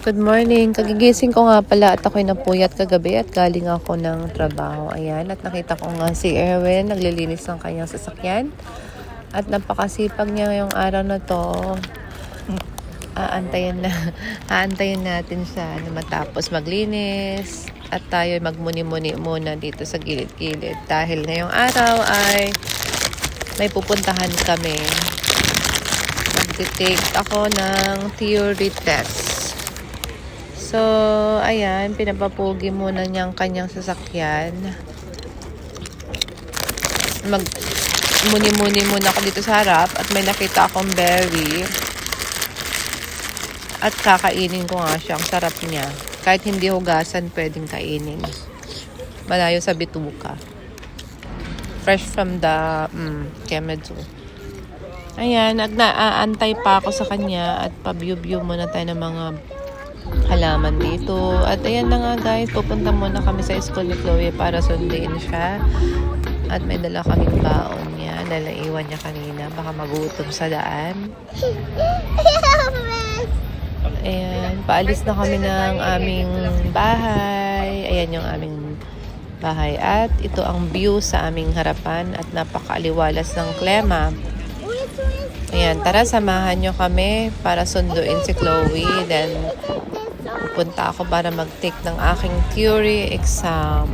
Good morning. Kagigising ko nga pala at ako'y napuyat kagabi at galing ako ng trabaho. Ayan, at nakita ko nga si Erwin naglilinis ng kanyang sasakyan. At napakasipag niya ngayong araw na to. Aantayin natin siya na matapos maglinis. At tayo magmuni-muni muna dito sa gilid-gilid. Dahil ngayong araw ay may pupuntahan kami. Mag-take ako ng theory test. So, ayan, pinapapugi muna niya ang kanyang sasakyan. Muni-muni muna ako dito sa harap at may nakita akong berry. At kakainin ko nga siya. Ang sarap niya. Kahit hindi hugasan, pwedeng kainin. Malayo sa bituka. Fresh from the Kemedu. Ayan, nag-aantay pa ako sa kanya at pa-view-view muna tayo ng mga halaman dito. At ayan na nga guys, pupunta muna kami sa school ni Chloe para sunduin siya. At may dala kaming baon niya. Naiwan niya kanina. Baka magutom sa daan. Ayan, paalis na kami ng aming bahay. Ayan yung aming bahay. At ito ang view sa aming harapan. At napakaaliwalas ng klema. Ayan, tara samahan nyo kami para sunduin si Chloe. Then, pupunta ako para mag-take ng aking theory exam.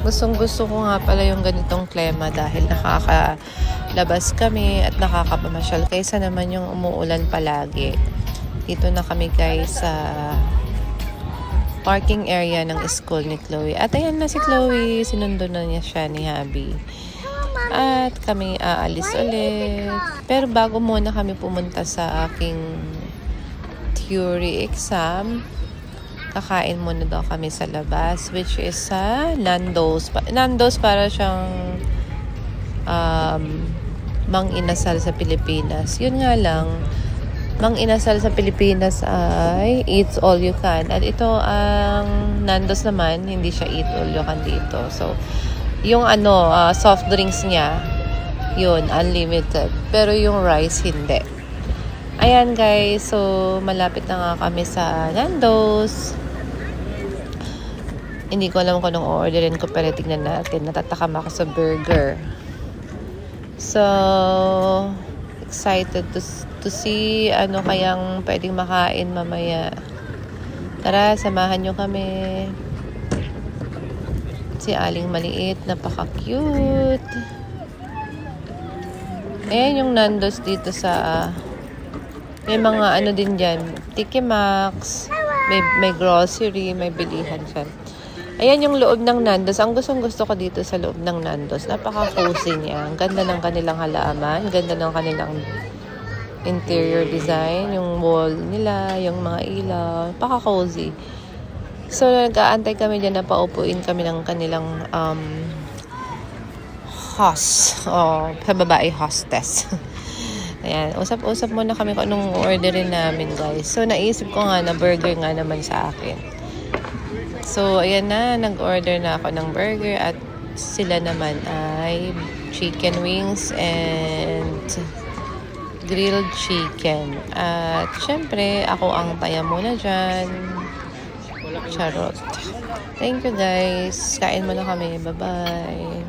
Gustong-gusto ko nga pala yung ganitong klema dahil nakakalabas kami at nakakapamasyal kaysa naman yung umuulan palagi. Dito na kami guys sa parking area ng school ni Chloe. At ayan na si Chloe. Sinundo na niya siya ni Habi. At kami aalis ulit. Pero bago muna kami pumunta sa aking theory exam, kakain muna daw kami sa labas, which is sa Nando's. Nando's para siyang Mang Inasal sa Pilipinas. Yun nga lang, Mang Inasal sa Pilipinas ay eats all you can. At ito ang Nando's naman, hindi siya eat all you can dito. So, yung soft drinks niya, yun, unlimited. Pero yung rice, hindi. Ayan guys, so malapit na nga kami sa Nando's. Hindi ko alam kung anong orderin ko, pero tignan natin. Natatakam ako sa burger. So, excited to see ano kayang pwedeng makain mamaya. Tara, samahan nyo kami. Si Aling Maliit, napaka-cute. Ayan yung Nando's dito sa may mga din dyan, Tiki Max, may grocery, may bilihan dyan. Ayan yung loob ng Nando's. Ang gustong-gusto ko dito sa loob ng Nando's, napaka-cozy niya. Ang ganda ng kanilang halaman, ganda ng kanilang interior design, yung wall nila, yung mga ilaw, napaka-cozy. So, nag-aantay kami dyan na paupuin kami ng kanilang host. Sa babae, hostess. Ayan, usap-usap muna kami kung anong orderin namin, guys. So, naisip ko nga na burger nga naman sa akin. So, ayan na, nag-order na ako ng burger at sila naman ay chicken wings and grilled chicken. At syempre, ako ang taya muna dyan. Charot. Thank you guys. Kain muna kami. Bye-bye.